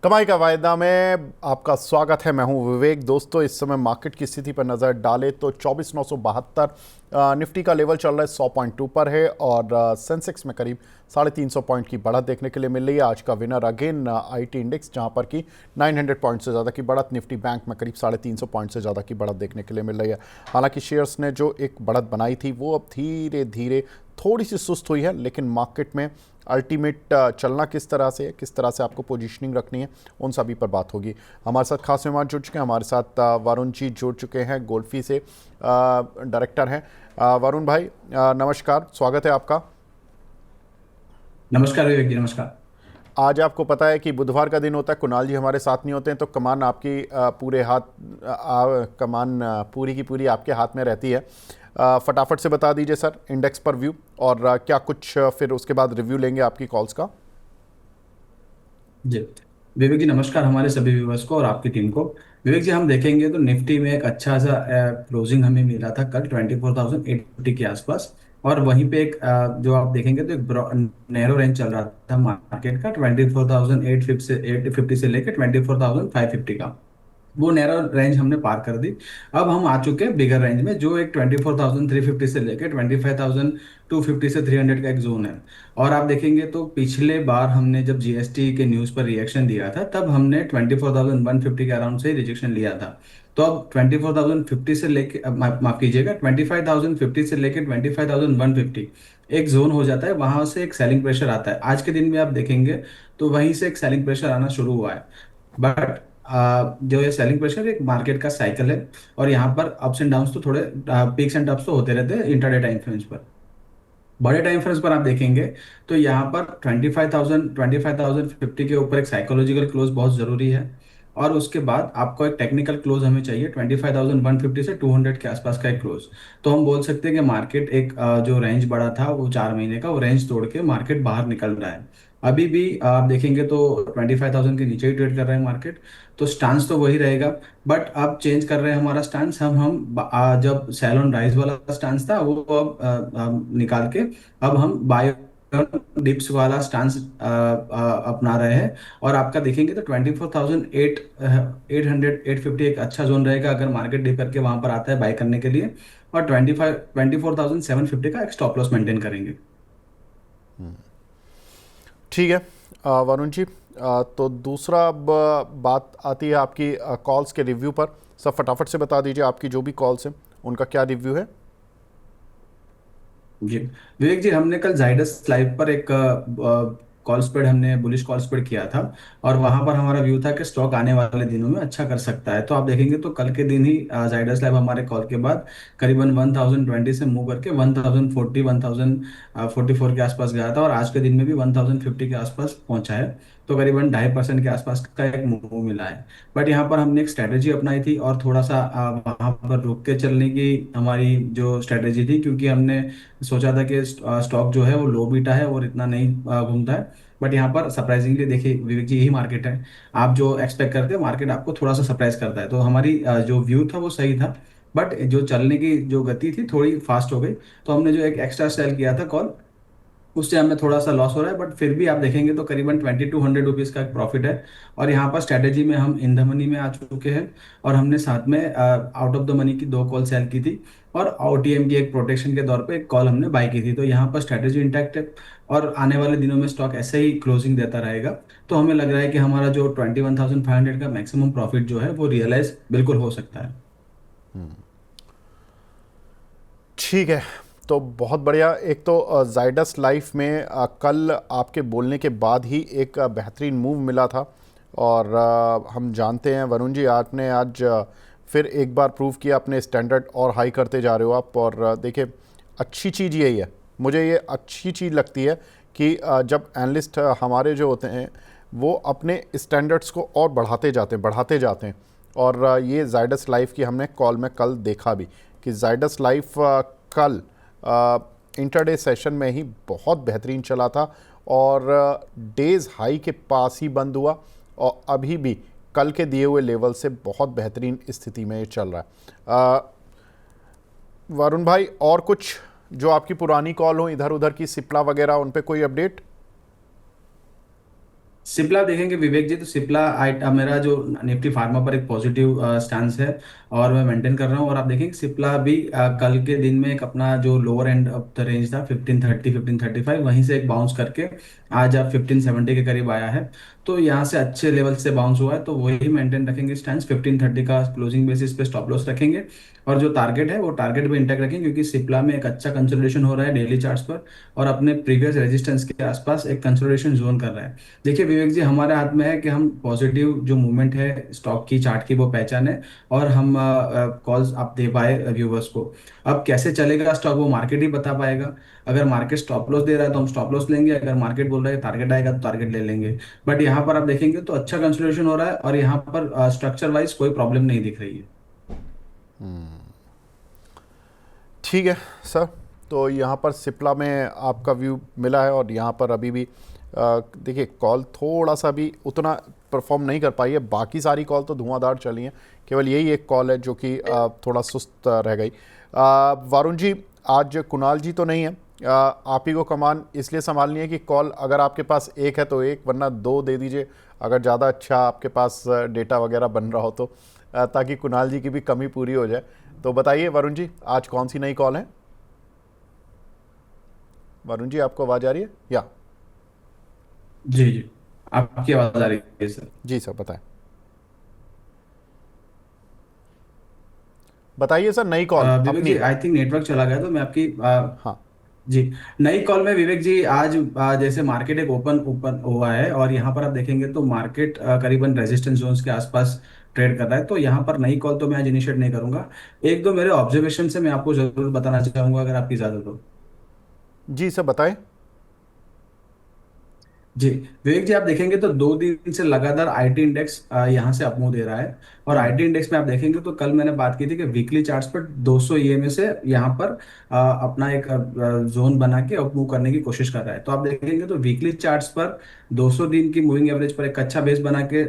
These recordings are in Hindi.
कमाई का वायदा में आपका स्वागत है। मैं हूं विवेक। दोस्तों, इस समय मार्केट की स्थिति पर नज़र डालें तो 24,972 निफ्टी का लेवल चल रहा है, 100.2 पर है और सेंसेक्स में करीब 350 पॉइंट की बढ़त देखने के लिए मिल रही है। आज का विनर अगेन आईटी इंडेक्स, जहां पर कि 900 पॉइंट से ज़्यादा की बढ़त, निफ्टी बैंक में करीब 350 पॉइंट से ज़्यादा की बढ़त देखने के लिए मिल रही है। हालांकि शेयर्स ने जो एक बढ़त बनाई थी वो अब धीरे धीरे थोड़ी सी सुस्त हुई है, लेकिन मार्केट में अल्टीमेट चलना किस तरह से है, किस तरह से आपको पोजीशनिंग रखनी है, उन सभी पर बात होगी। हमारे साथ खास मेहमान जुड़ चुके हैं। हमारे साथ वरुण जी जुड़ चुके हैं, गोल्फी से डायरेक्टर हैं। वरुण भाई, नमस्कार, स्वागत है आपका। नमस्कार विवेक जी, नमस्कार। आज आपको पता है कि बुधवार का दिन होता है, कुणाल जी हमारे साथ नहीं होते हैं, तो कमान आपकी पूरे हाथ कमान पूरी की पूरी आपके हाथ में रहती है। फटाफट से बता दीजिए सर, इंडेक्स पर व्यू और क्या कुछ, फिर उसके बाद रिव्यू लेंगे आपकी कॉल्स का। जी विवेक जी, नमस्कार हमारे सभी व्यूवर्स को और आपकी टीम को। विवेक जी, हम देखेंगे तो निफ्टी में एक अच्छा सा क्लोजिंग हमें मिला था कल 24,850 के आसपास। और वहीं पे एक जो आप देखेंगे तो एक नैरो रेंज चल रहा था मार्केट का 24,850 से 850 से लेकर 24,550 का। वो नैरो रेंज हमने पार कर दी। अब हम आ चुके हैं बिगर रेंज में, जो एक 24,350 से लेकर 25,250 से 300 का एक जोन है। और आप देखेंगे तो पिछले बार हमने जब जीएसटी के न्यूज़ पर रिएक्शन दिया था तब हमने 24,150 के अराउंड से रिजेक्शन लिया था। तो अब 24,050 से लेके माफ कीजिएगा, 25,050 से लेके 25,150 एक जोन हो जाता है। वहां से एक सेलिंग प्रेशर आता है। आज के दिन में आप देखेंगे तो वहीं से एक सेलिंग प्रेशर आना शुरू हुआ है। बट जो ये सेलिंग प्रेशर एक मार्केट का साइकिल है। और यहाँ पर अप्स एंड डाउन्स तो थोड़े पीक्स एंड टॉप्स तो होते रहते हैं इंटरडे टाइम फ्रेम्स पर। बड़े टाइम फ्रेम्स पर आप देखेंगे तो यहाँ पर 25,050 के ऊपर एक साइकोलॉजिकल क्लोज बहुत जरूरी है। और उसके बाद आपको एक टेक्निकल क्लोज हमें चाहिए 25,150 से 200 के आसपास का एक क्लोज। तो हम बोल सकते हैं कि मार्केट एक जो रेंज बड़ा था वो 4 महीने का, वो रेंज तोड़ के मार्केट बाहर निकल रहा है। अभी भी आप देखेंगे तो 25,000 के नीचे ही ट्रेड कर रहा है मार्केट। तो स्टांस तो वही रहेगा। बट अब चेंज कर रहे हैं हमारा स्टांस। जब सेल ऑन राइज वाला स्टांस था वो अब निकाल के अब हम बाय डिप्स वाला स्टांस अपना रहे हैं। और आपका देखेंगे तो 24,850 एक अच्छा जोन रहेगा अगर मार्केट डिप करके वहां पर आता है बाय करने के लिए। और 24,750 का एक स्टॉप लॉस मेंटेन करेंगे। ठीक है वरुण जी, तो दूसरा अब बात आती है आपकी कॉल्स के रिव्यू पर। सब फटाफट से बता दीजिए, आपकी जो भी कॉल्स हैं उनका क्या रिव्यू है। जी विवेक जी, हमने कल जाइडस लाइव पर एक कॉल स्प्रेड, हमने बुलिश कॉल स्प्रेड किया था। और वहां पर हमारा व्यू था कि स्टॉक आने वाले दिनों में अच्छा कर सकता है। तो आप देखेंगे तो कल के दिन ही जाइडस लाइव हमारे कॉल के बाद करीबन 1020 से मूव करके 1040 1044 के आसपास गया था। और आज के दिन में भी 1050 के आसपास पहुंचा है। तो करीबन 2.5% के आसपास का एक मूव मिला है। बट यहाँ पर हमने एक स्ट्रेटेजी अपनाई थी और थोड़ा सा वहां पर रुक के चलने की हमारी जो स्ट्रेटेजी थी, क्योंकि हमने सोचा था कि स्टॉक जो है वो लो बीटा है और इतना नहीं घूमता है। बट यहाँ पर सरप्राइजिंगली देखिए विवेक जी, यही मार्केट है। आप जो एक्सपेक्ट करते हैं मार्केट आपको थोड़ा सा सरप्राइज करता है। तो हमारी जो व्यू था वो सही था। बट जो चलने की जो गति थी थोड़ी फास्ट हो गई। तो हमने जो एक एक्स्ट्रा सेल किया था कॉल, उससे हमें थोड़ा सा लॉस हो रहा है। बट फिर भी आप देखेंगे तो करीबन 2,200 रुपीज का एक प्रॉफिट है। और यहाँ पर स्ट्रेटेजी में हम इन द मनी में आ चुके हैं। और हमने साथ में आउट ऑफ द मनी की 2 कॉल सेल की थी। और ओटीएम की एक प्रोटेक्शन के तौर पे एक कॉल हमने बाय की थी। तो यहाँ पर स्ट्रेटेजी इंटैक्ट है। और आने वाले दिनों में स्टॉक ऐसे ही क्लोजिंग देता रहेगा। तो हमें लग रहा है कि हमारा जो 21,500 का मैक्सिमम प्रॉफिट जो है वो रियलाइज बिल्कुल हो सकता है। ठीक है, तो बहुत बढ़िया। एक तो जाइडस लाइफ में कल आपके बोलने के बाद ही एक बेहतरीन मूव मिला था। और हम जानते हैं वरुण जी, आपने आज फिर एक बार प्रूव किया, अपने स्टैंडर्ड और हाई करते जा रहे हो आप। और देखिए, अच्छी चीज़ यही है, मुझे ये अच्छी चीज़ लगती है कि जब एनालिस्ट हमारे जो होते हैं वो अपने स्टैंडर्ड्स को और बढ़ाते जाते हैं। और ये जाइडस लाइफ की हमने कॉल में कल देखा भी कि जाइडस लाइफ कल इंटरडे सेशन में ही बहुत बेहतरीन चला था और डेज हाई के पास ही बंद हुआ। और अभी भी कल के दिए हुए लेवल से बहुत बेहतरीन स्थिति में ये चल रहा है। वरुण भाई, और कुछ जो आपकी पुरानी कॉल हो इधर उधर की, सिप्ला वगैरह, उन पे कोई अपडेट? सिप्ला देखेंगे विवेक जी, तो सिप्ला मेरा जो निफ्टी फार्मा पर एक पॉजिटिव स्टांस है और मैं मेंटेन कर रहा हूँ। और आप देखेंगे सिप्ला भी कल के दिन में एक अपना जो lower end of the range था 1530 1535, वहीं से एक बाउंस करके आज आप 1570 के करीब आया है। तो यहाँ से अच्छे लेवल से बाउंस हुआ है, तो वही मेंटेन रखेंगे स्टैंड, 1530 का क्लोजिंग बेसिस पे स्टॉप लॉस रखेंगे। और जो टारगेट है वो टारगेट भी इंटैक्ट रखेंगे, क्योंकि सिप्ला में एक अच्छा कंसोलिडेशन हो रहा है डेली चार्ट्स पर, और अपने प्रीवियस रेजिस्टेंस के आसपास एक कंसोलिडेशन जोन कर रहा है। देखिए विवेक जी, हमारे हाथ में है कि हम पॉजिटिव जो मूवमेंट है स्टॉक की चार्ट की वो पहचाने, और हम कॉल्स आप दे पाए व्यूवर्स को। अब कैसे चलेगा स्टॉक वो मार्केट ही बता पाएगा। अगर मार्केट स्टॉप लॉस दे रहा है तो हम स्टॉप लॉस लेंगे, अगर मार्केट बोल रहा है टारगेट आएगा तो टारगेट ले लेंगे। बट यहाँ पर आप देखेंगे तो अच्छा कंसोलिडेशन हो रहा है, और यहाँ पर स्ट्रक्चर वाइज कोई प्रॉब्लम नहीं दिख रही है। ठीक है सर, तो यहाँ पर सिप्ला में आपका व्यू मिला है, और यहाँ पर अभी भी देखिए कॉल थोड़ा सा भी उतना परफॉर्म नहीं कर पाई है, बाकी सारी कॉल तो धुआंधार चली हैं, केवल यही एक कॉल है जो कि थोड़ा सुस्त रह गई। वरुण जी, आज कुणाल जी तो नहीं है, आप ही को कमान इसलिए संभालनी है कि कॉल अगर आपके पास एक है तो एक, वरना दो दे दीजिए अगर ज़्यादा अच्छा आपके पास डेटा वगैरह बन रहा हो तो, ताकि कुणाल जी की भी कमी पूरी हो जाए। तो बताइए वरुण जी, आज कौन सी नई कॉल है? वरुण जी, आपको आवाज़ आ रही है या? जी जी, आपकी आवाज आ रही है सर। जी सर, बताएं। बताइए सर, नई कॉल विवेक जी, अपनी। आई थिंक नेटवर्क चला गया, तो मैं आपकी हाँ। जी, नई कॉल में विवेक जी आज जैसे मार्केट एक ओपन ओपन हुआ है, और यहाँ पर आप देखेंगे तो मार्केट करीबन रेजिस्टेंस जोन्स के आसपास ट्रेड कर रहा है, तो यहाँ पर नई कॉल तो मैं आज इनिशिएट नहीं करूंगा। एक दो मेरे ऑब्जर्वेशन से मैं आपको जरूर बताना चाहूंगा, अगर आपकी इजाजत हो। जी सर, बताएं। जी, विवेक जी, आप देखेंगे तो 2 दिन से लगातार आईटी इंडेक्स यहाँ से अपमूव दे रहा है। और आईटी इंडेक्स में आप देखेंगे तो कल मैंने बात की थी कि वीकली चार्ट्स पर 200 ईएमए से यहाँ पर अपना एक जोन बना के अपमूव करने की कोशिश कर रहा है। तो आप देखेंगे तो वीकली चार्ट्स पर 200 दिन की मूविंग एवरेज पर एक अच्छा बेस बना के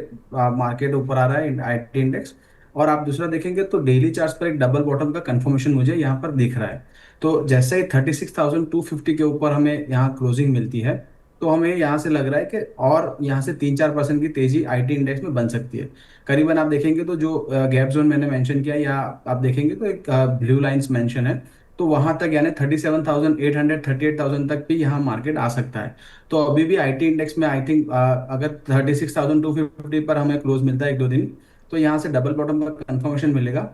मार्केट ऊपर आ रहा है आईटी इंडेक्स। और आप दूसरा देखेंगे तो डेली चार्ट्स पर एक डबल बॉटम का कंफर्मेशन मुझे यहाँ पर दिख रहा है। तो जैसे ही 36,250 के ऊपर हमें यहाँ क्लोजिंग मिलती है, तो हमें यहाँ से लग रहा है कि और यहाँ से 3-4% की तेजी आईटी इंडेक्स में बन सकती है। करीबन आप देखेंगे तो जो गैप जोन मैंने मेंशन किया, या आप देखेंगे तो एक ब्लू लाइंस मेंशन है, तो वहां तक यानी 37,800 38,000 तक भी यहाँ मार्केट आ सकता है। तो अभी भी आईटी इंडेक्स में आई थिंक अगर 36,250 पर हमें क्लोज मिलता है एक दो दिन, तो यहाँ से डबल बॉटम का कंफर्मेशन मिलेगा,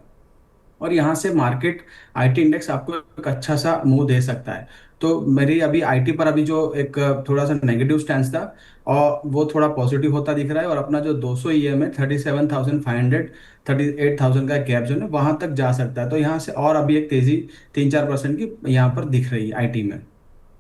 और यहाँ से मार्केट आईटी इंडेक्स आपको एक अच्छा सा मूव दे सकता है। तो मेरी अभी आईटी पर अभी जो एक थोड़ा सा नेगेटिव स्टैंड था, और वो थोड़ा पॉजिटिव होता दिख रहा है, और अपना जो 200 ईएम है 37,500 38,000 का गैप जो है वहां तक जा सकता है। तो यहाँ से और अभी एक तेजी 3-4% की यहाँ पर दिख रही है आईटी में।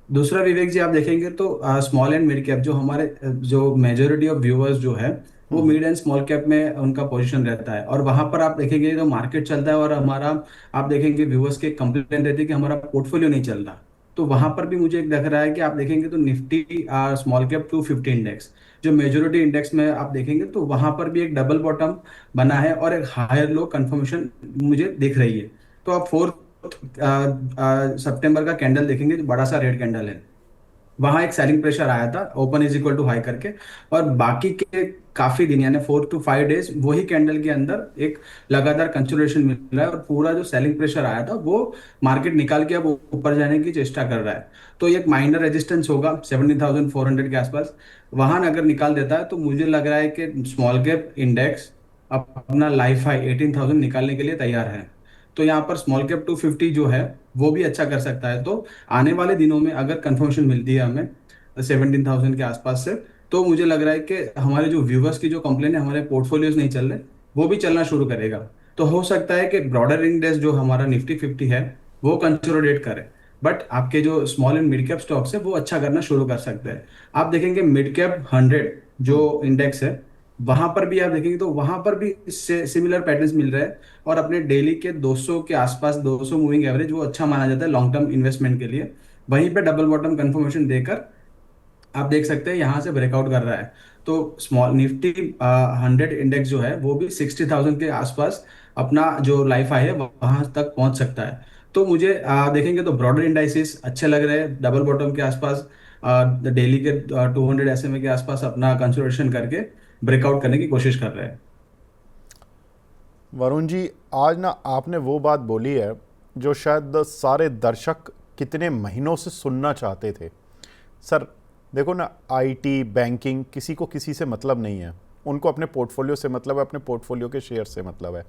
दूसरा विवेक जी, आप देखेंगे तो स्मॉल एंड मिड कैप जो हमारे जो मेजोरिटी ऑफ व्यूअर्स जो है वो मिड एंड स्मॉल कैप में उनका पोजीशन रहता है, और वहां पर आप देखेंगे तो मार्केट चलता है, और हमारा आप देखेंगे व्यूअर्स के कंप्लेंट रहती है कि हमारा पोर्टफोलियो नहीं चल रहा। तो वहां पर भी मुझे एक लग रहा है कि आप देखेंगे तो निफ्टी स्मॉल कैप 250 इंडेक्स जो मेजोरिटी इंडेक्स में आप देखेंगे तो वहां पर भी एक डबल बॉटम बना है, और एक हायर लो कंफर्मेशन मुझे दिख रही है। तो आप 4 सितंबर का कैंडल देखेंगे जो बड़ा सा रेड कैंडल है, वहां एक सेलिंग प्रेशर आया था open is equal to high करके। और बाकी के काफी दिन यानी 4 to 5 डेज वही कैंडल के अंदर एक लगातार कंसोलिडेशन मिल रहा है, और पूरा जो सेलिंग प्रेशर आया था वो मार्केट निकाल के अब ऊपर जाने की चेष्टा कर रहा है। तो एक माइनर रेजिस्टेंस होगा 17,400 के आसपास, वहां अगर निकाल देता है तो मुझे लग रहा है कि स्मॉल कैप इंडेक्स अपना लाइफ हाई 18,000 निकालने के लिए तैयार है। तो यहाँ पर स्मॉल कैप 250 जो है वो भी अच्छा कर सकता है। तो आने वाले दिनों में अगर कंफर्मेशन मिलती है हमें 17,000 के आसपास से, तो मुझे लग रहा है कि हमारे जो व्यूवर्स की जो कंप्लेन है हमारे पोर्टफोलियोज नहीं चल रहे, वो भी चलना शुरू करेगा। तो हो सकता है कि ब्रॉडर इंडेक्स जो हमारा निफ्टी 50 है वो कंसोलिडेट करे, बट आपके जो small and mid cap stocks है वो अच्छा करना शुरू कर सकते हैं। आप देखेंगे मिड कैप 100 जो इंडेक्स है, वहां पर भी आप देखेंगे तो वहां पर भी सिमिलर पैटर्न्स मिल रहे हैं, और अपने डेली के 200 के आसपास 200 मूविंग एवरेज वो अच्छा माना जाता है लॉन्ग टर्म इन्वेस्टमेंट के लिए। वहीं पे डबल बॉटम कंफर्मेशन देकर आप देख सकते हैं यहाँ से ब्रेकआउट कर रहा है। तो स्मॉल निफ्टी 100 इंडेक्स जो है वो भी 60,000 के आसपास अपना जो लाइफ हाई है वहां तक पहुंच सकता है। तो मुझे देखेंगे तो ब्रॉडर इंडाइसिस अच्छे लग रहे हैं डबल बॉटम के आसपास। डेली के 200 SMA के आसपास अपना कंसोलिडेशन करके ब्रेकआउट करने की कोशिश कर रहे हैं। वरुण जी, आज ना आपने वो बात बोली है जो शायद सारे दर्शक कितने महीनों से सुनना चाहते थे। सर देखो ना, आईटी बैंकिंग किसी को किसी से मतलब नहीं है, उनको अपने पोर्टफोलियो से मतलब है, अपने पोर्टफोलियो के शेयर से मतलब है।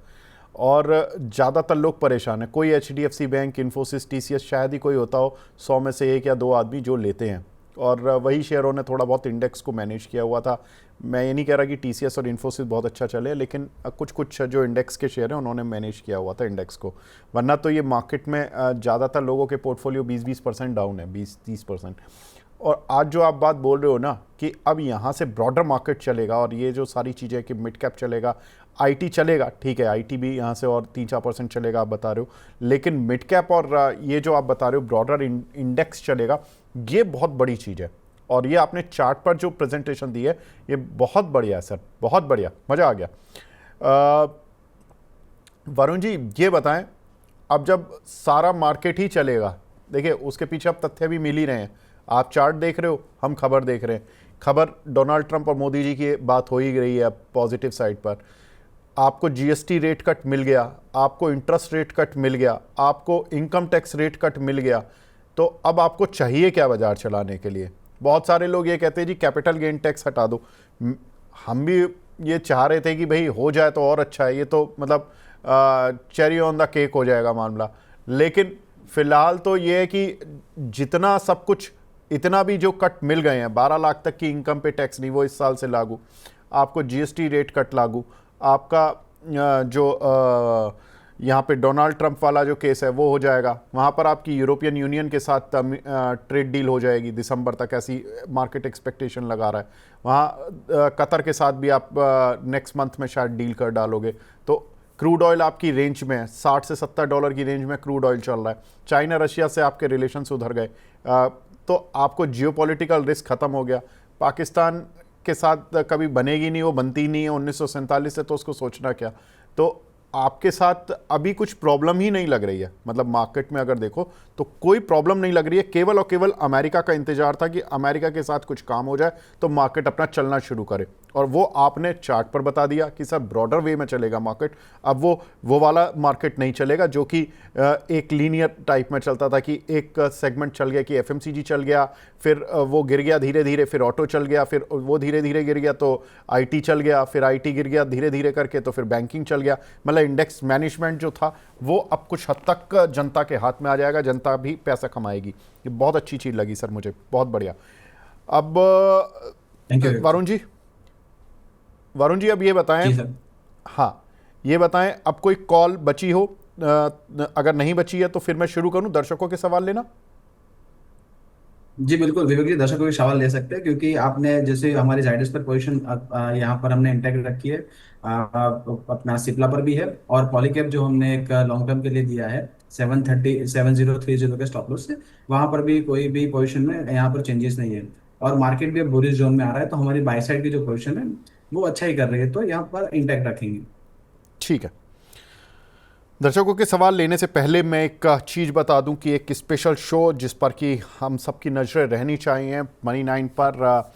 और ज़्यादातर लोग परेशान हैं। कोई एचडीएफसी बैंक, इन्फोसिस, टीसीएस शायद ही कोई होता हो 100 में से 1 या 2 आदमी जो लेते हैं, और वही शेयरों ने थोड़ा बहुत इंडेक्स को मैनेज किया हुआ था। मैं ये नहीं कह रहा कि टीसीएस और इन्फोसिस बहुत अच्छा चले, लेकिन कुछ कुछ जो इंडेक्स के शेयर हैं उन्होंने मैनेज किया हुआ था इंडेक्स को। वरना तो ये मार्केट में ज़्यादातर लोगों के पोर्टफोलियो 20-20% डाउन है, 20-30%। और आज जो आप बात बोल रहे हो ना कि अब यहाँ से ब्रॉडर मार्केट चलेगा, और ये जो सारी चीज़ें कि मिड कैप चलेगा, आईटी चलेगा, ठीक है, आईटी भी यहाँ से और 3-4% चलेगा आप बता रहे हो, लेकिन मिड कैप और ये जो आप बता रहे हो ब्रॉडर इंडेक्स चलेगा, ये बहुत बड़ी चीज़ है। और ये आपने चार्ट पर जो प्रेजेंटेशन दी है ये बहुत बढ़िया है सर, बहुत बढ़िया, मज़ा आ गया। वरुण जी ये बताएं, अब जब सारा मार्केट ही चलेगा, देखिए उसके पीछे अब तथ्य भी मिल ही रहे हैं। आप चार्ट देख रहे हो, हम खबर देख रहे हैं। खबर डोनाल्ड ट्रंप और मोदी जी की बात हो ही रही है अब पॉजिटिव साइड पर। आपको जीएसटी रेट कट मिल गया, आपको इंटरेस्ट रेट कट मिल गया, आपको इनकम टैक्स रेट कट मिल गया, तो अब आपको चाहिए क्या बाजार चलाने के लिए? बहुत सारे लोग ये कहते हैं जी कैपिटल गेन टैक्स हटा दो। हम भी ये चाह रहे थे कि भाई हो जाए तो और अच्छा है, ये तो मतलब चेरी ऑन द केक हो जाएगा मामला। लेकिन फिलहाल तो ये है कि जितना सब कुछ, इतना भी जो कट मिल गए हैं, 12 लाख तक की इनकम पे टैक्स नहीं, वो इस साल से लागू, आपको जीएसटी रेट कट लागू, आपका जो यहाँ पे डोनाल्ड ट्रंप वाला जो केस है वो हो जाएगा, वहाँ पर आपकी यूरोपियन यूनियन के साथ ट्रेड डील हो जाएगी दिसंबर तक, ऐसी मार्केट एक्सपेक्टेशन लगा रहा है। वहाँ कतर के साथ भी आप नेक्स्ट मंथ में शायद डील कर डालोगे। तो क्रूड ऑयल आपकी रेंज में है, $60 से $70 की रेंज में क्रूड ऑयल चल रहा है। चाइना रशिया से आपके रिलेशन सुधर गए, तो आपको जियोपॉलिटिकल रिस्क खत्म हो गया। पाकिस्तान के साथ कभी बनेगी नहीं, वो बनती नहीं है 1947 से, तो उसको सोचना क्या। तो आपके साथ अभी कुछ प्रॉब्लम ही नहीं लग रही है, मतलब मार्केट में अगर देखो तो कोई प्रॉब्लम नहीं लग रही है। केवल और केवल अमेरिका का इंतजार था कि अमेरिका के साथ कुछ काम हो जाए तो मार्केट अपना चलना शुरू करे, और वो आपने चार्ट पर बता दिया कि सर ब्रॉडर वे में चलेगा मार्केट। अब वो वाला मार्केट नहीं चलेगा जो कि एक लीनियर टाइप में चलता था कि एक सेगमेंट चल गया कि एफएमसीजी चल गया, फिर वो गिर गया धीरे धीरे, फिर ऑटो चल गया, फिर वो धीरे धीरे गिर गया तो आईटी चल गया, फिर आईटी गिर गया धीरे धीरे करके तो फिर बैंकिंग चल गया। मतलब इंडेक्स मैनेजमेंट जो था वो अब कुछ हद तक जनता के हाथ में आ जाएगा, जनता भी पैसा कमाएगी। ये बहुत अच्छी चीज़ लगी सर मुझे, बहुत बढ़िया। अब थैंक यू वरुण जी अब ये बताएं, जी सर। हाँ ये बताएं, अब कोई कॉल बची हो? अगर नहीं बची है तो फिर मैं शुरू करूं दर्शकों के सवाल लेना। जी बिल्कुल विवेक जी, दर्शकों के सवाल ले सकते हैं, क्योंकि आपने जैसे हमारी जाइडस पर पोजीशन यहाँ पर हमने इंटैक्ट रखी है, अपना सिप्ला पर भी है, और पॉलीकैप जो हमने एक लॉन्ग टर्म के लिए दिया है 7030 के स्टॉप लॉस से, वहां पर भी कोई भी पोजीशन में यहाँ पर चेंजेस नहीं है, और मार्केट भी अब बुलिश जोन में आ रहा है, तो हमारी बाई साइड की जो पोजीशन है वो अच्छा ही कर रही है, तो यहाँ पर इंटैक्ट रखेंगे। ठीक है, दर्शकों के सवाल लेने से पहले मैं एक चीज़ बता दूं कि एक स्पेशल शो जिस पर कि हम सबकी नज़रें रहनी चाहिए मनी 9 पर,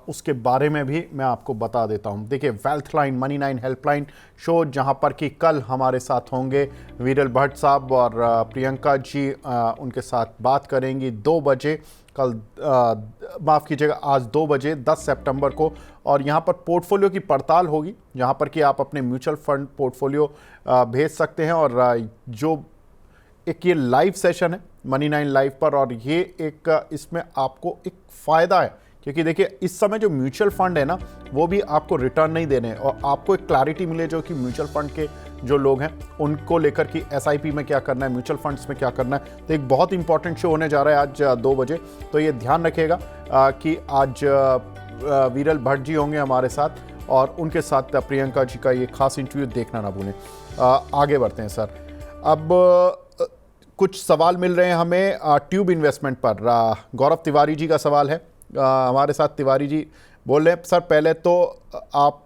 उसके बारे में भी मैं आपको बता देता हूं। देखिए, wealth line money 9 helpline show, जहां पर कि कल हमारे साथ होंगे वीरल भट्ट साहब और प्रियंका जी, उनके साथ बात करेंगी 2 बजे कल, माफ़ कीजिएगा आज 2 बजे 10 सितंबर को। और यहाँ पर पोर्टफोलियो की पड़ताल होगी, जहाँ पर कि आप अपने म्यूचुअल फंड पोर्टफोलियो भेज सकते हैं। और जो एक ये लाइव सेशन है मनी 9 लाइव पर, और ये एक इसमें आपको एक फ़ायदा है, क्योंकि देखिए इस समय जो म्यूचुअल फंड है ना वो भी आपको रिटर्न नहीं दे रहे हैं, और आपको एक क्लैरिटी मिले जो कि म्यूचुअल फंड के जो लोग हैं उनको लेकर कि एसआईपी में क्या करना है, म्यूचुअल फंड्स में क्या करना है। तो एक बहुत इंपॉर्टेंट शो होने जा रहा है आज 2 बजे, तो ये ध्यान रखिएगा कि आज वीरल भट्ट जी होंगे हमारे साथ, और उनके साथ प्रियंका जी का ये खास इंटरव्यू देखना ना भूलें। आगे बढ़ते हैं सर। अब कुछ सवाल मिल रहे हैं हमें ट्यूब इन्वेस्टमेंट पर। गौरव तिवारी जी का सवाल है, हमारे साथ तिवारी जी बोल रहे हैं। सर पहले तो आप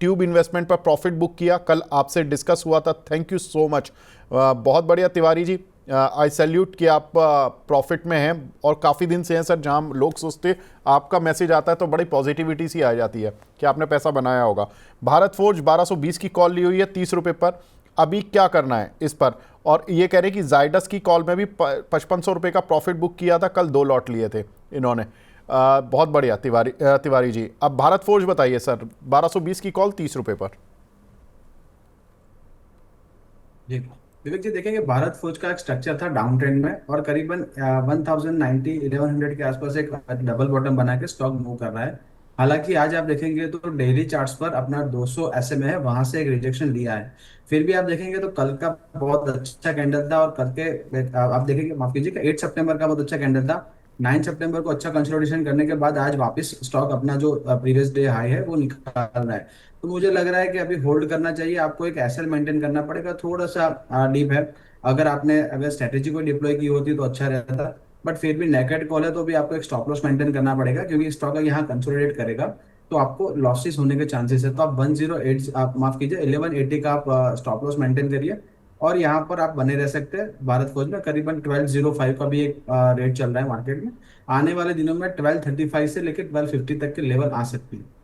ट्यूब इन्वेस्टमेंट पर प्रॉफिट बुक किया, कल आपसे डिस्कस हुआ था, थैंक यू सो मच। बहुत बढ़िया तिवारी जी, आई सैल्यूट कि आप प्रॉफिट में हैं और काफ़ी दिन से हैं सर। जहां लोग सोचते आपका मैसेज आता है तो बड़ी पॉजिटिविटी सी आ जाती है कि आपने पैसा बनाया होगा। भारत फोर्ज 1220 की कॉल ली हुई है 30 रुपये पर, अभी क्या करना है इस पर? और ये कह रहे हैं कि जाइडस की कॉल में भी 5500 रुपये का प्रॉफिट बुक किया था, कल 2 लॉट लिए थे इन्होंने। बहुत बढ़िया तिवारी जी। अब भारत फोर्ज बताइए सर, 1220 की कॉल 30 रुपये पर। जी विवेक जी, देखेंगे भारत फौज का एक स्ट्रक्चर था डाउन ट्रेंड में, और करीबन 1090 1100 के आसपास एक डबल बॉटम बना के स्टॉक मूव कर रहा है। हालांकि आज आप देखेंगे तो डेली चार्ट्स पर अपना 200 SMA है, वहां से एक रिजेक्शन लिया है। फिर भी आप देखेंगे तो कल का बहुत अच्छा कैंडल था, और कल के आप देखेंगे, माफ कीजिएगा, 8 सितंबर का बहुत अच्छा कैंडल था। 9 सितंबर को अच्छा कंसोलिडेशन करने के बाद आज वापस स्टॉक अपना जो प्रीवियस डे हाई है वो निकाल रहा है। तो मुझे लग रहा है कि अभी होल्ड करना चाहिए, आपको एक एसएल मेंटेन करना पड़ेगा, थोड़ा सा डीप है। अगर स्ट्रेटेजी को डिप्लॉय की होती तो अच्छा रहता, बट फिर भी नेकेड कॉल है तो भी आपको एक स्टॉप लॉस मेंटेन करना पड़ेगा, क्योंकि स्टॉक यहाँ कंसोलिडेट करेगा तो आपको लॉसेस होने के चांसेस है। तो आप 108, आप माफ कीजिए 1180 का आप स्टॉप लॉस मेंटेन करिए, और यहाँ पर आप बने रह सकते हैं। भारत फौज में करीबन 1205 का भी एक रेट चल रहा है मार्केट में। आने वाले दिनों में 1235 से लेकर 1250 तक के लेवल आ सकती है।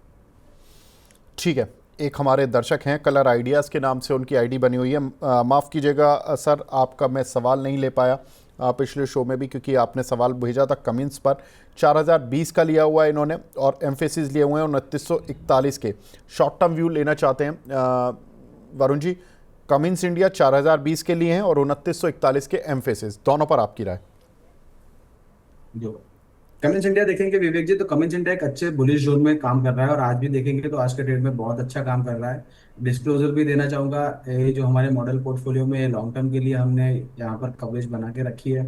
ठीक है। एक हमारे दर्शक हैं कलर आइडियाज़ के नाम से, उनकी आईडी बनी हुई है। माफ़ कीजिएगा सर, आपका मैं सवाल नहीं ले पाया पिछले शो में भी, क्योंकि आपने सवाल भेजा था कमिंस पर। 4020 का लिया हुआ है इन्होंने, और एम्फेसिस लिए हुए हैं 2941 के। शॉर्ट टर्म व्यू लेना चाहते हैं वरुण जी। कमिंस इंडिया 4020 के लिए हैं और 2941 के एम्फेसिस, दोनों पर आपकी राय। जो कमिंस इंडिया देखेंगे विवेक जी, तो कमिंस इंडिया एक अच्छे बुलिश जोन में काम कर रहा है, और आज भी देखेंगे तो आज के ट्रेड में बहुत अच्छा काम कर रहा है। डिस्क्लोजर भी देना चाहूंगा, ये जो हमारे मॉडल पोर्टफोलियो में लॉन्ग टर्म के लिए हमने यहाँ पर कवरेज बना के रखी है,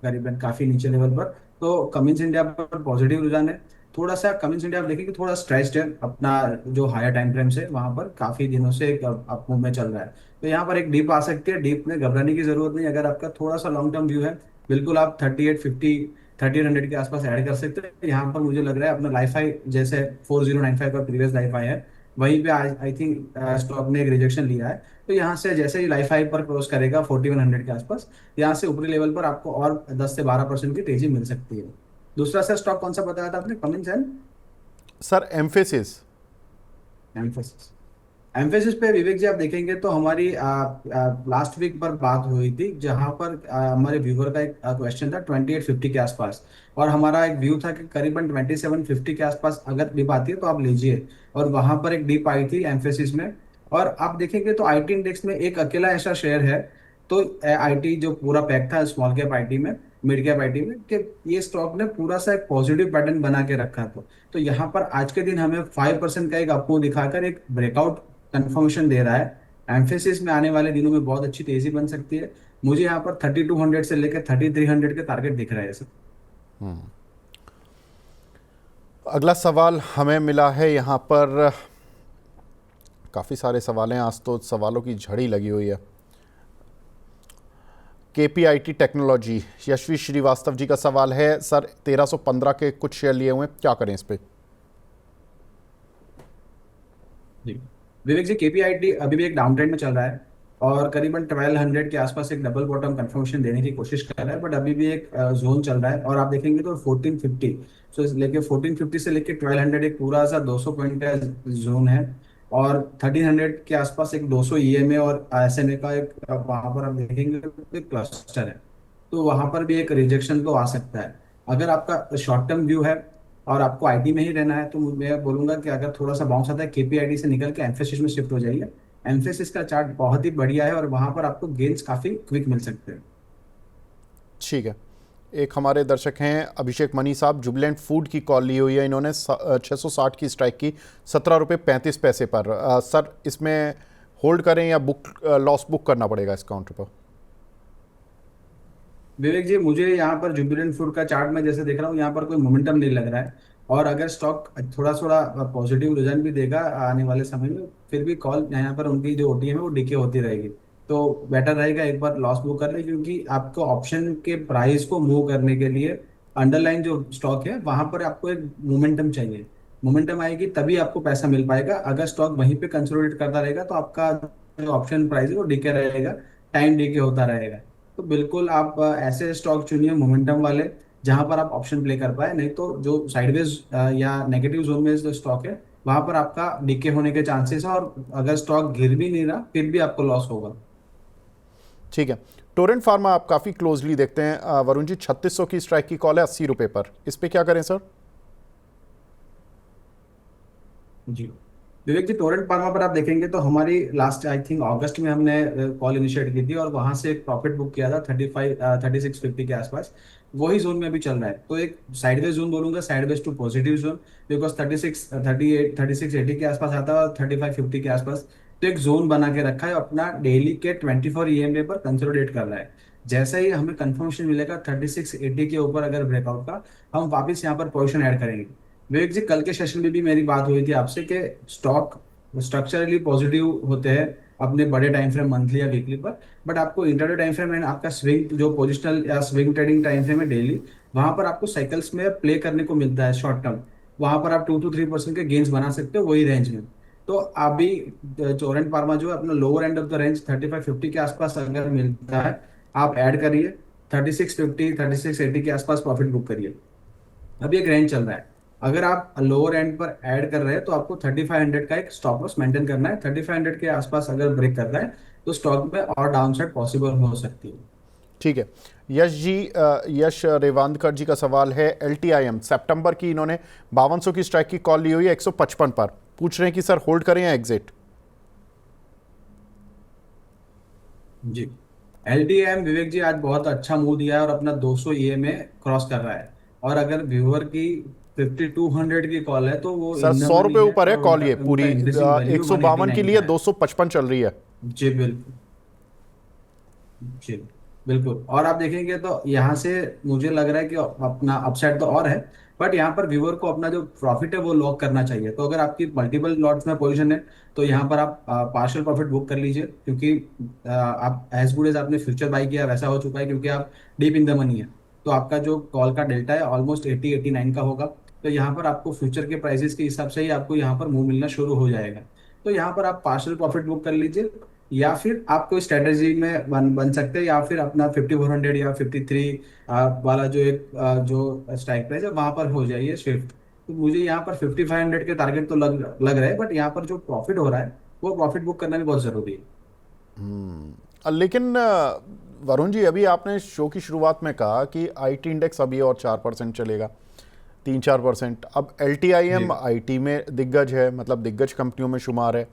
करीबन काफी नीचे लेवल पर। तो कमिंस इंडिया पर पॉजिटिव रुझान है। थोड़ा सा कमिंस इंडिया आप देखेंगे थोड़ा स्ट्रेस्ड है, अपना जो हायर टाइम फ्रेम से वहां पर काफी दिनों से एक अप मूव में चल रहा है। तो यहाँ पर एक डीप आ सकती है, डीप में घबराने की जरूरत नहीं। अगर आपका थोड़ा सा लॉन्ग टर्म व्यू है, बिल्कुल आप 3850 1300 के आसपास ऐड कर सकते हैं। यहाँ पर मुझे लग रहा है अपना लाइफ हाई, जैसे 4095 का प्रीवियस लाइफ हाई है, वहीं पे आई थिंक स्टॉक ने एक रिजेक्शन लिया है। तो यहाँ से जैसे ही लाइफ हाई पर क्रॉस करेगा 4100 के आसपास, यहाँ से ऊपरी लेवल पर आपको और 10 से 12% की तेजी मिल सकती है। दूसरा सर स्टॉक कौन सा बताया था आपने, Cummins and sir emphasis. Emphasis. Emphasis पे विवेक जी आप देखेंगे तो हमारी लास्ट वीक पर बात हुई थी, जहां पर हमारे व्यूवर का एक क्वेश्चन था 2850 के आसपास, और हमारा एक व्यू था कि करीबन 2750 के आसपास अगर डिप आती है तो आप लीजिए। और वहां पर एक डिप आई थी एम्फेसिस में। और आप देखेंगे तो आईटी इंडेक्स में एक अकेला ऐसा शेयर है, तो आईटी जो पूरा पैक था स्मॉल कैप आईटी में, मिड कैप आईटी में, कि ये स्टॉक ने पूरा सा एक पॉजिटिव पैटर्न बना के रखा था। तो यहाँ पर आज के दिन हमें 5% का एक अपमूव दिखाकर एक ब्रेकआउट कंफर्मेशन दे रहा है। एम्फेसिस में आने वाले दिनों में बहुत अच्छी तेजी बन सकती है। मुझे यहाँ पर 3200 से लेकर 3300 के टारगेट दिख रहे हैं सर। अगला सवाल हमें मिला है यहाँ पर, काफ़ी सारे सवाल हैं आज तो, सवालों की झड़ी लगी हुई है। केपीआईटी टेक्नोलॉजी, यशवी श्रीवास्तव जी का सवाल है सर, 1315 के कुछ शेयर लिए हुए हैं, क्या करें इस पे? जी विवेक जी, केपीआईटी अभी भी एक डाउन ट्रेंड में चल रहा है, और करीबन 1200 के आसपास एक डबल बॉटम कंफर्मेशन देने की कोशिश कर रहा है, बट अभी भी एक जोन चल रहा है। और आप देखेंगे तो 1450, सो लेके 1450 से लेके 1200 एक पूरा सा 200 पॉइंट का जोन है। और 1300 के आसपास एक 200 ईएमए और एसएमए का एक वहां पर आप देखेंगे तो एक क्लस्टर है। तो वहां पर भी एक रिजेक्शन तो आ सकता है। अगर आपका शॉर्ट टर्म व्यू है और आपको आईटी में ही रहना है, तो मैं बोलूंगा कि अगर थोड़ा सा बाउंस आता है केपीआईटी से निकल के एम्फेसिस में शिफ्ट हो जाइए। एम्फेसिस का चार्ट बहुत ही बढ़िया है, और वहां पर आपको गेन्स काफी क्विक मिल सकते हैं। ठीक है। एक हमारे दर्शक हैं अभिषेक मनी साहब, जुबिलेंट फूड की कॉल ली हुई है इन्होंने, 660 की स्ट्राइक की, 17 रुपये 35 पैसे पर। सर इसमें होल्ड करें या लॉस बुक करना पड़ेगा इस काउंटर पर? विवेक जी, मुझे यहाँ पर जुबिलेंट फूड का चार्ट में जैसे देख रहा हूँ, यहाँ पर कोई मोमेंटम नहीं लग रहा है। और अगर स्टॉक थोड़ा थोड़ा पॉजिटिव रिजल्ट भी देगा आने वाले समय में, फिर भी कॉल यहाँ पर उनकी जो ओटीएम है वो डीके होती रहेगी। तो बेटर रहेगा एक बार लॉस बुक कर ले, क्योंकि आपको ऑप्शन के प्राइस को मूव करने के लिए अंडरलाइन जो स्टॉक है वहां पर आपको एक मोमेंटम चाहिए। मोमेंटम आएगी तभी आपको पैसा मिल पाएगा। अगर स्टॉक वहीं पे कंसोलिडेट करता रहेगा तो आपका जो ऑप्शन प्राइस है वो डीके रहेगा, टाइम डीके होता रहेगा। तो बिल्कुल आप ऐसे स्टॉक चुनिए मोमेंटम वाले, जहां पर आप ऑप्शन प्ले कर पाए। नहीं तो जो साइडवेज या नेगेटिव जोन में जो स्टॉक है, वहां पर आपका डीके होने के चांसेस है, और अगर स्टॉक गिर भी नहीं रहा फिर भी आपको लॉस होगा। ठीक है। टोरेंट फार्मा आप काफ़ी क्लोजली देखते हैं वरुण जी, 3600 की स्ट्राइक की कॉल है 80 रुपये पर, इस पे क्या करें सर? जी विवेक जी, टोरेंट फार्मा पर आप देखेंगे तो हमारी लास्ट आई थिंक अगस्त में हमने कॉल इनिशिएट की थी, और वहां से एक प्रॉफिट बुक किया था 3650 के आसपास। वही जोन में अभी चल रहा है, तो एक साइडवेज जोन बोलूंगा, sideways to positive zone. Because 3680 के आसपास आता है और 3550 के आसपास। तो एक जोन बना के रखा है अपना, डेली के 24 ईएमए पर कंसोलिडेट कर रहा है। जैसे ही हमें कंफर्मेशन मिलेगा 3680 के ऊपर अगर ब्रेकआउट का, हम वापस यहाँ पर पोजिशन ऐड करेंगे। विवेक जी, कल के सेशन में भी मेरी बात हुई थी आपसे कि स्टॉक स्ट्रक्चरली पॉजिटिव होते हैं अपने बड़े टाइम फ्रेम, मंथली या वीकली पर। बट आपको इंटरडे टाइम फ्रेम एंड आपका स्विंग जो पोजिशनल या स्विंग ट्रेडिंग टाइम फ्रेम है डेली, वहां पर आपको साइकिल्स में प्ले करने को मिलता है शॉर्ट टर्म। वहां पर आप 2 to 3% के गेन्स बना सकते हो वही रेंज में। तो अभी टोरेंट फार्मा जो है अपना lower end of the range 3550 के आसपास अगर मिलता है, आप ऐड करिए। 3650 3680 के आसपास प्रॉफिट बुक करिए। अभी एक रेंज चल रहा है, अगर आप लोअर एंड पर ऐड कर रहे हैं तो आपको 3500 का एक स्टॉप लॉस मेंटेन करना है। 3500 के आसपास अगर ब्रेक कर रहा है तो स्टॉक में और डाउन साइड पॉसिबल हो सकती है। ठीक है। यश जी, यश रेवांदकर जी का सवाल है, L T I am September की इन्होंने 5200 की स्ट्राइक की कॉल ली हुई है 155 पर, पूछ रहे हैं कि सर होल्ड करें या एग्जिट? जी एलटीएम विवेक जी आज बहुत अच्छा मूव दिया है और अपना 200 ईएमए क्रॉस कर रहा है। और अगर व्यूअर की 5200 की कॉल है तो वो सर इन द 100 रुपये मनी है, ऊपर है और कॉल, उनका ये उनका पूरी इंक्रीजिंग एक वैल्यू सौ बावन के 189 लिए का है। 255 चल रही है। जी बिल्कुल। जी बिल्कुल, और आप देखेंगे तो यहाँ से मुझे लग रहा है कि अपना अपसाइड तो और है, बट यहाँ पर व्यूअर को अपना जो प्रॉफिट है वो लॉक करना चाहिए। तो अगर आपकी मल्टीपल लॉट्स में पोजीशन है तो यहाँ पर आप पार्शियल प्रॉफिट बुक कर लीजिए, क्योंकि आप एज गुड एज आपने फ्यूचर बाई किया वैसा हो चुका है, क्योंकि आप डीप इन द मनी है। तो आपका जो कॉल का डेल्टा है ऑलमोस्ट 80-89 का होगा। तो यहाँ पर आपको फ्यूचर के प्राइसेस के हिसाब से ही आपको यहाँ पर मूव मिलना शुरू हो जाएगा। तो यहाँ पर आप पार्शियल प्रॉफिट बुक कर लीजिए, या फिर आप कोई स्ट्रेटेजी में बन सकते हैं, या फिर अपना 5400 या 53 वाला जो एक जो स्ट्राइक प्राइस है वहां पर हो जाइए शिफ्ट। तो मुझे यहाँ पर 5500 के टारगेट तो लग रहा है, बट यहाँ पर जो प्रॉफिट हो रहा है वो प्रॉफिट बुक करना भी बहुत जरूरी है। लेकिन वरुण जी, अभी आपने शो की शुरुआत में कहा कि आईटी इंडेक्स अभी और 4% चलेगा, 3-4%। अब L T I G M I T में दिग्गज है, मतलब दिग्गज कंपनियों में शुमार है।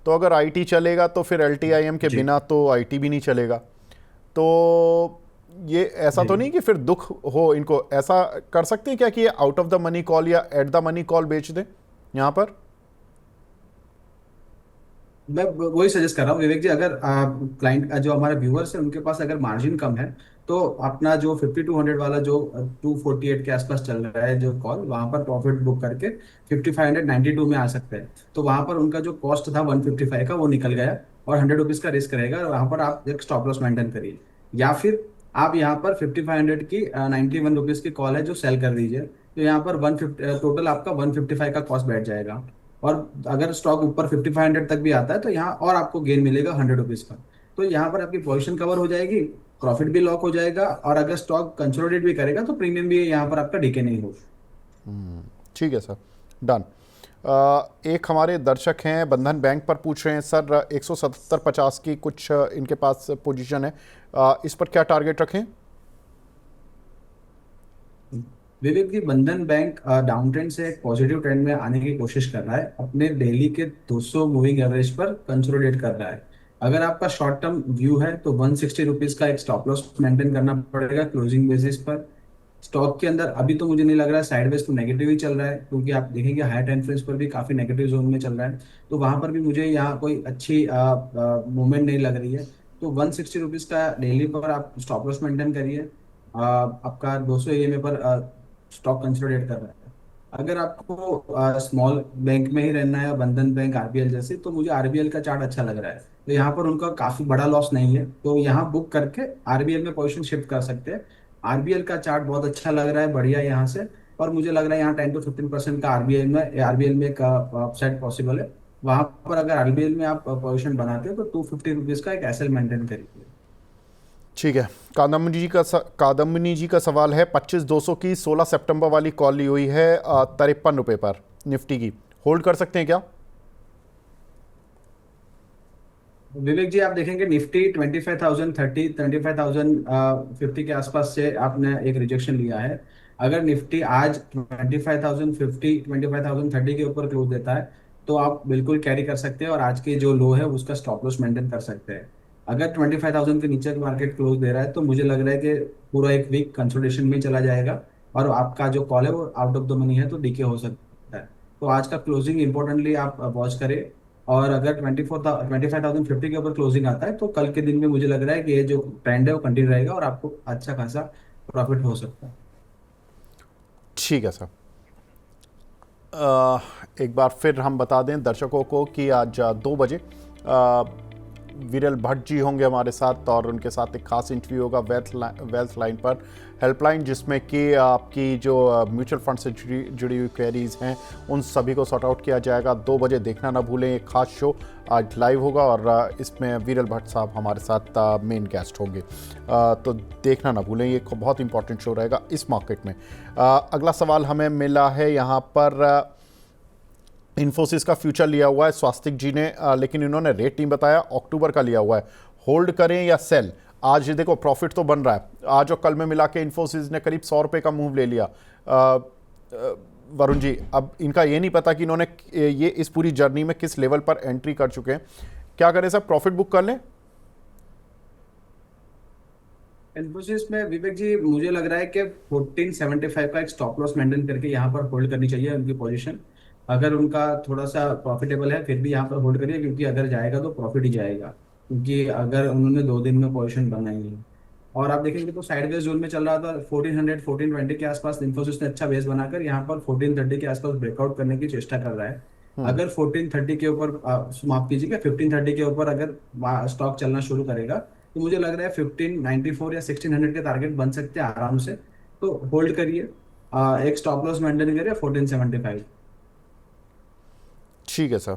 तो अगर आईटी चलेगा तो फिर एल टी आई एम के जी बिना तो आईटी भी नहीं चलेगा। तो ये ऐसा जी तो नहीं कि फिर दुख हो इनको, ऐसा कर सकते हैं क्या कि ये out of the money call या एट द मनी कॉल बेच दें यहाँ पर? मैं वही सजेस्ट कर रहा हूँ विवेक जी, अगर क्लाइंट जो हमारे व्यूअर्स है उनके पास अगर मार्जिन कम है, तो अपना जो 5200 वाला जो 248 के आसपास चल रहा है जो कॉल, वहां पर प्रॉफिट बुक करके 5592 में आ सकते हैं। तो वहां पर उनका जो कॉस्ट था 155 का वो निकल गया, और 100 रुपीज का रिस्क रहेगा, और वहां पर आप एक स्टॉप लॉस मेंटेन करिए। या फिर आप यहाँ पर 5500 की 91 रुपीज की कॉल है जो सेल कर दीजिए। तो यहाँ पर 150 टोटल आपका 155 का कॉस्ट बैठ जाएगा। और अगर स्टॉक ऊपर 5500 तक भी आता है तो यहाँ और आपको गेन मिलेगा 100 रुपीज का। तो यहाँ पर आपकी पोजीशन कवर हो जाएगी, प्रॉफिट भी लॉक हो जाएगा, और अगर स्टॉक कंसोलिडेट भी करेगा तो प्रीमियम भी यहाँ पर आपका डीके नहीं होगा। ठीक है सर, डन। एक हमारे दर्शक हैं बंधन बैंक पर, पूछ रहे हैं सर 177.50 की कुछ इनके पास पोजीशन है, इस पर क्या टारगेट रखें? विवेक जी, बंधन बैंक डाउन ट्रेंड से एक पॉजिटिव ट्रेंड में आने की कोशिश कर रहा है, अपने डेली के 200 मूविंग एवरेज पर कंसोलिडेट कर रहा है। अगर आपका शॉर्ट टर्म व्यू है तो 160 रुपीज का एक स्टॉप लॉस मेंटेन करना पड़ेगा क्लोजिंग बेसिस पर। स्टॉक के अंदर अभी तो मुझे नहीं लग रहा है, साइडवेज तो नेगेटिव ही चल रहा है, क्योंकि आप देखेंगे हायर टाइम फ्रेम्स पर भी काफी नेगेटिव जोन में चल रहा है। तो वहां पर भी मुझे यहाँ कोई अच्छी मूवमेंट नहीं लग रही है। तो 160 रुपीज का डेली पर आप स्टॉप लॉस मेंटेन करिए। आपका 200 ईएमए पर स्टॉक कंसोलिडेट कर रहा है। अगर आपको स्मॉल बैंक में ही रहना है, बंधन बैंक, आरबीएल जैसे, तो मुझे आरबीएल का चार्ट अच्छा लग रहा है। तो यहाँ पर उनका काफी बड़ा लॉस नहीं है, तो यहाँ बुक करके आरबीएल में पोजीशन शिफ्ट कर सकते हैं। आरबीएल का चार्ट बहुत अच्छा लग रहा है, बढ़िया यहाँ से। और मुझे लग रहा है यहाँ 10 to 15% का आरबीएल में का अपसाइड पॉसिबल है। वहां पर अगर आरबीएल में आप पोजीशन बनाते हैं तो 250 रुपीज का एक एसएल मेंटेन करिए। ठीक है। कादम्बिनी जी का सवाल है, 25,200 की 16 सितंबर वाली कॉल ली हुई है 53 रुपये पर निफ्टी की, होल्ड कर सकते हैं क्या? विवेक जी, आप देखेंगे निफ्टी 25,030 25,050 के आसपास से आपने एक रिजेक्शन लिया है। अगर निफ्टी आज 25,050 25,030 के ऊपर क्लोज देता है तो आप बिल्कुल कैरी कर सकते हैं और आज के जो लो है उसका स्टॉप लॉस मेंटेन कर सकते हैं। अगर 25,000 के नीचे मार्केट क्लोज दे रहा है तो मुझे लग रहा है कि पूरा एक वीक कंसोलिडेशन में चला जाएगा और आपका जो कॉल है वो आउट ऑफ द मनी है तो डीके हो सकता है। तो आज का क्लोजिंग इंपॉर्टेंटली आप वॉच करें। और अगर 25,050 के ऊपर क्लोजिंग आता है तो कल के दिन में मुझे लग रहा है कि ये जो ट्रेंड है वो कंटिन्यू रहेगा और आपको अच्छा खासा प्रॉफिट हो सकता है। ठीक है सर। एक बार फिर हम बता दें दर्शकों को कि आज 2 बजे विरल भट्ट जी होंगे हमारे साथ और उनके साथ एक खास इंटरव्यू होगा वेल्थ लाइन पर, हेल्पलाइन, जिसमें कि आपकी जो म्यूचुअल फंड से जुड़ी हुई क्वेरीज हैं उन सभी को सॉर्ट आउट किया जाएगा। 2 बजे देखना ना भूलें, एक खास शो आज लाइव होगा और इसमें विरल भट्ट साहब हमारे साथ मेन गेस्ट होंगे, तो देखना ना भूलें, ये बहुत इंपॉर्टेंट शो रहेगा इस मार्केट में। अगला सवाल हमें मिला है यहाँ पर, इन्फोसिस का फ्यूचर लिया हुआ है स्वास्तिक जी ने, लेकिन इन्होंने रेट नहीं बताया, अक्टूबर का लिया हुआ है, होल्ड करें या सेल? आज देखो प्रॉफिट तो बन रहा है, आज और कल में मिला के इन्फोसिस ने करीब 100 रुपये का मूव ले लिया। वरुण जी, अब इनका ये नहीं पता कि इन्होंने ये इस पूरी जर्नी में किस लेवल पर एंट्री कर चुके हैं, क्या करें सर, प्रॉफिट बुक कर लें? इन्फोसिस में विवेक जी मुझे लग रहा है कि 1475 का एक स्टॉप लॉस मेंटेन करके यहाँ पर होल्ड करनी चाहिए उनकी पोजीशन। अगर उनका थोड़ा सा प्रॉफिटेबल है फिर भी यहाँ पर होल्ड करिए, क्योंकि अगर जाएगा तो प्रॉफिट ही जाएगा, क्योंकि अगर उन्होंने 2 दिन में पोजीशन बनाई है। और आप देखेंगे तो साइडवेज जोन में चल रहा था 1400 1420 के आसपास, इन्फोसिस ने अच्छा बेस बनाकर यहाँ पर 1430 के आसपास ब्रेकआउट करने की चेष्टा कर रहा है। अगर 1430 के ऊपर माफ कीजिएगा 1530 के ऊपर अगर स्टॉक चलना शुरू करेगा तो मुझे लग रहा है 1594 या 1600 के टारगेट बन सकते हैं आराम से। तो होल्ड करिए, एक स्टॉप लॉस मेंटेन करिए 1475। ठीक है सर।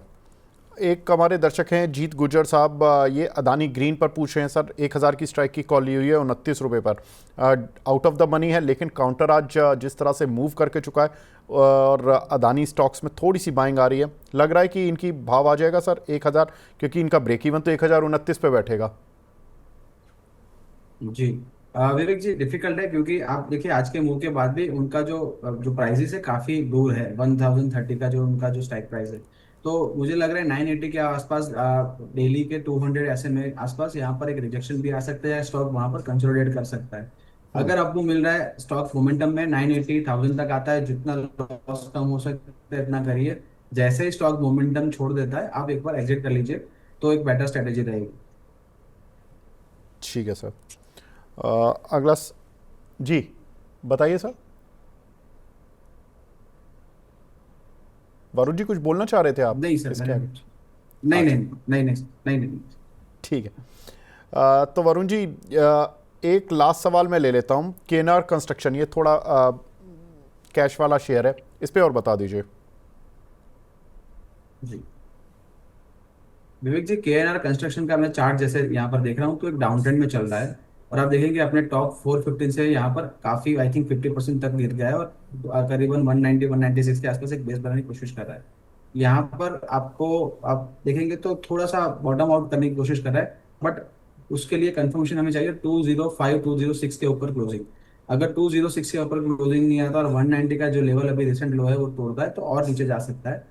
एक हमारे दर्शक हैं जीत गुजर साहब, ये अदानी ग्रीन पर पूछ रहे हैं सर, 1,000 की स्ट्राइक की कॉल ली हुई है 29 रुपये पर, आउट ऑफ द मनी है, लेकिन काउंटर आज जिस तरह से मूव करके चुका है और अदानी स्टॉक्स में थोड़ी सी बाइंग आ रही है, लग रहा है कि इनकी भाव आ जाएगा सर 1,000, क्योंकि इनका ब्रेक इवन तो 1,029 पे बैठेगा। जी विवेक जी, डिफिकल्ट है क्योंकि आप देखिए आज के मूव के बाद भी उनका जो प्राइसेस है काफी दूर है 1030 का जो उनका जो स्ट्राइक प्राइस है। तो मुझे लग रहा है 980 के आसपास, डेली के 200 ऐसे में आसपास यहाँ पर एक रिजेक्शन भी आ सकता है, स्टॉक वहां पर कंसोलिडेट कर सकता है। अगर आपको मिल रहा है स्टॉक मोमेंटम में 980 1000 तक आता है, जितना लॉस कम हो सकता है इतना करिए। जैसे ही स्टॉक मोमेंटम छोड़ देता है आप एक बार एग्जिट कर लीजिए, तो एक बेटर स्ट्रेटेजी रहेगी। ठीक है सर। अगला जी बताइए सर, वरुण जी कुछ बोलना चाह रहे थे आप नहीं सर, इसके मैंने आगे? नहीं नहीं अच्छा, नहीं नहीं नहीं नहीं। ठीक है। तो वरुण जी, एक लास्ट सवाल मैं ले लेता हूँ, केएनआर कंस्ट्रक्शन, ये थोड़ा कैश वाला शेयर है, इस पे और बता दीजिए। जी विवेक जी, केएनआर कंस्ट्रक्शन का मैं चार्ट जैसे यहाँ पर देख रहा हूँ तो एक डाउन ट्रेंड में चल रहा है। और आप देखेंगे अपने टॉप 415 से यहाँ पर काफी आई थिंक 50% तक गिर गया है और करीबन 190 196 के आसपास एक बेस बनाने की कोशिश कर रहा है। यहाँ पर आपको आप देखेंगे तो थोड़ा सा बॉटम आउट करने की कोशिश कर रहा है, बट उसके लिए कंफर्मेशन हमें चाहिए 205 206 के ऊपर क्लोजिंग। अगर 206 के ऊपर क्लोजिंग नहीं आता और 190 का जो लेवल अभी रिसेंट लो है वो तोड़ता है तो और नीचे जा सकता है।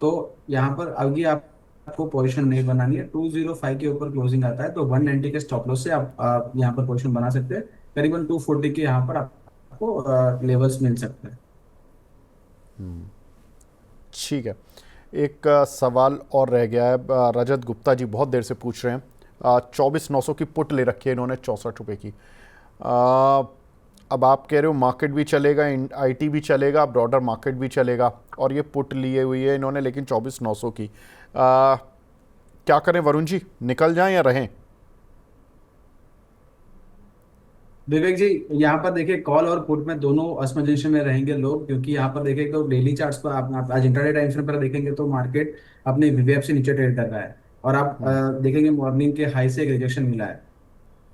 तो यहाँ पर अभी आपको पोजीशन नहीं बनानी है, 205 के ऊपर क्लोजिंग आता है तो 190 के स्टॉप लॉस से आप यहाँ पर पोजीशन बना सकते हैं। करीबन 240 के यहाँ पर आपको लेवल्स मिल सकते हैं। ठीक है। एक सवाल और रह गया है, रजत गुप्ता जी बहुत देर से पूछ रहे हैं, 24,900 की पुट ले रखी है इन्होंने 64 रुपये की। अब आप कह रहे हो मार्केट भी चलेगा, आईटी भी चलेगा, ब्रॉडर मार्केट भी चलेगा, और ये पुट लिए हुई है इन्होंने लेकिन 24,900 की, क्या करें वरुण जी, निकल जाएं या रहें? विवेक जी, यहाँ पर देखिए कॉल और पुट में दोनों असमंजस में रहेंगे लोग, क्योंकि यहाँ पर देखिए तो डेली चार्ट्स पर आप आज इंटरडे टाइम फ्रेम पर देखेंगे तो मार्केट अपने वीवेप से नीचे ट्रेड कर रहा है। और आप देखेंगे मॉर्निंग के हाई से एक रिजेक्शन मिला है।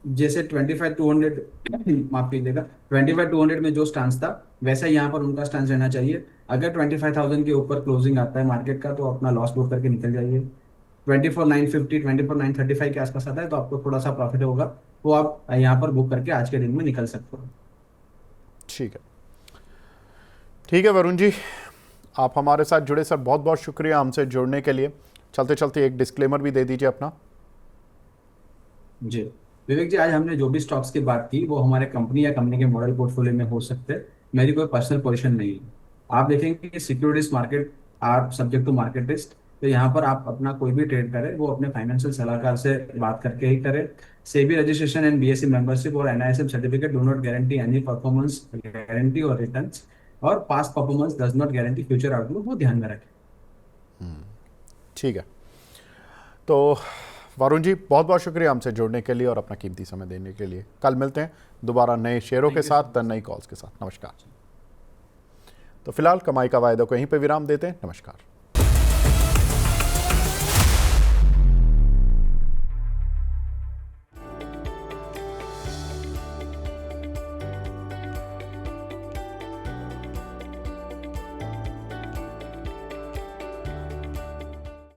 जैसे 25,200 माफ कीजिएगा, 25,200 में जो स्टांस था वैसा यहाँ पर उनका स्टांस रहना चाहिए। अगर 25,000 के ऊपर क्लोजिंग आता है मार्केट का तो अपना लॉस बुक करके निकल जाइए। 24,950, 24,935 के आसपास आता है तो आपको थोड़ा सा प्रॉफिट होगा, वो आप यहाँ पर बुक करके आज के दिन में निकल सकते हो। ठीक है, ठीक है वरुण जी, आप हमारे साथ जुड़े सर, बहुत बहुत शुक्रिया हमसे जुड़ने के लिए। चलते चलते एक डिस्क्लेमर भी दे दीजिए अपना। जी विवेक जी, आज हमने जो भी स्टॉक्स की बात की वो हमारे कंपनी या कंपनी के मॉडल पोर्टफोलियो में हो सकते हैं, मेरी कोई पर्सनल पोजीशन नहीं है। आप देखेंगे कि securities market are subject to market risk, तो यहाँ पर आप अपना कोई भी ट्रेड करें वो अपने फाइनेंशियल सलाहकार से बात करके ही करें। SEBI registration and BSE membership और NISM certificate do not guarantee any performance guarantee और रिटर्न्स, और past performance does not guarantee future outlook, वो ध्यान में रखें। ठीक है, तो वरुण जी बहुत बहुत शुक्रिया हमसे जुड़ने के लिए और अपना कीमती समय देने के लिए। कल मिलते हैं दोबारा नए शेयरों के साथ, नई कॉल्स के साथ। नमस्कार। तो फिलहाल कमाई का वायदा को यहीं पे विराम देते हैं। नमस्कार।